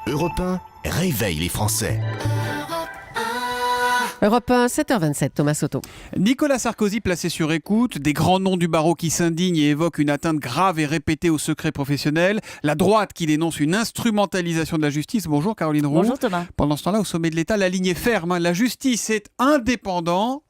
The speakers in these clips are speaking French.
Europe 1 réveille les Français. Europe 1, 7h27, Thomas Soto. Nicolas Sarkozy placé sur écoute, des grands noms du barreau qui s'indignent et évoquent une atteinte grave et répétée au secret professionnel, la droite qui dénonce une instrumentalisation de la justice. Bonjour Caroline Roux. Bonjour Thomas. Pendant ce temps-là, au sommet de l'État, la ligne est ferme. La justice est indépendante.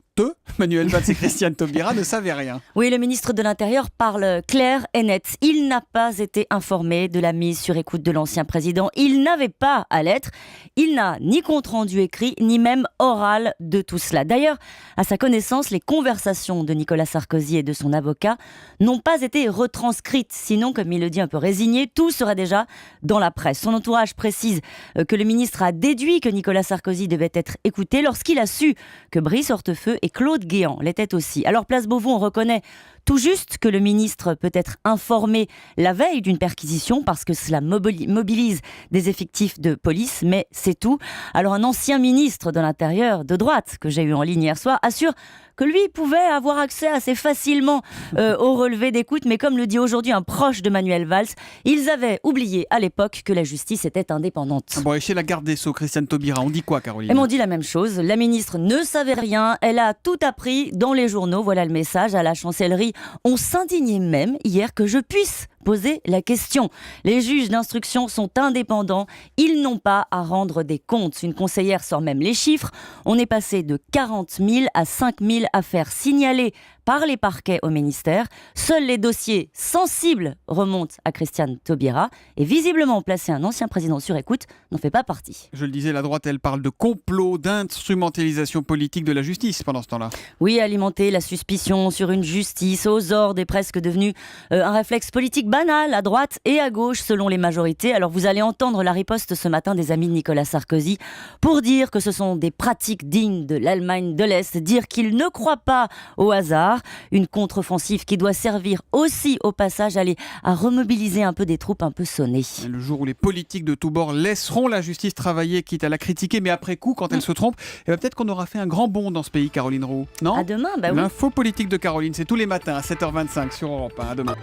Manuel Valls et Christiane Taubira ne savaient rien. Oui, le ministre de l'Intérieur parle clair et net. Il n'a pas été informé de la mise sur écoute de l'ancien président. Il n'avait pas à l'être. Il n'a ni compte-rendu écrit, ni même oral de tout cela. D'ailleurs, à sa connaissance, les conversations de Nicolas Sarkozy et de son avocat n'ont pas été retranscrites. Sinon, comme il le dit un peu résigné, tout serait déjà dans la presse. Son entourage précise que le ministre a déduit que Nicolas Sarkozy devait être écouté lorsqu'il a su que Brice Hortefeux et Claude Guéant l'étaient aussi. Alors, place Beauvau, on reconnaît tout juste que le ministre peut être informé la veille d'une perquisition parce que cela mobilise des effectifs de police, mais c'est tout. Alors, un ancien ministre de l'Intérieur de droite que j'ai eu en ligne hier soir assure que lui pouvait avoir accès assez facilement au relevé d'écoute, mais comme le dit aujourd'hui un proche de Manuel Valls, ils avaient oublié à l'époque que la justice était indépendante. Bon, et chez la garde des Sceaux, Christiane Taubira, on dit quoi, Caroline ? Elle m'ont dit la même chose. La ministre ne savait rien. Elle a tout appris dans les journaux. Voilà le message. À la chancellerie, on s'indignait même hier que je puisse poser la question. Les juges d'instruction sont indépendants. Ils n'ont pas à rendre des comptes. Une conseillère sort même les chiffres. On est passé de 40 000 à 5 000 affaires signalées par les parquets au ministère. Seuls les dossiers sensibles remontent à Christiane Taubira. Et visiblement, placer un ancien président sur écoute n'en fait pas partie. Je le disais, la droite, elle parle de complot, d'instrumentalisation politique de la justice pendant ce temps-là. Oui, alimenter la suspicion sur une justice aux ordres est presque devenu un réflexe politique banal à droite et à gauche selon les majorités. Alors vous allez entendre la riposte ce matin des amis de Nicolas Sarkozy pour dire que ce sont des pratiques dignes de l'Allemagne de l'Est, dire qu'il ne croit pas au hasard, une contre-offensive qui doit servir aussi au passage à remobiliser un peu des troupes un peu sonnées. Le jour où les politiques de tous bords laisseront la justice travailler, quitte à la critiquer, mais après coup, quand elle se trompe, et peut-être qu'on aura fait un grand bond dans ce pays, Caroline Roux. Non ? À demain, bah oui. L'info politique de Caroline, c'est tous les matins à 7h25 sur Europe 1. À demain.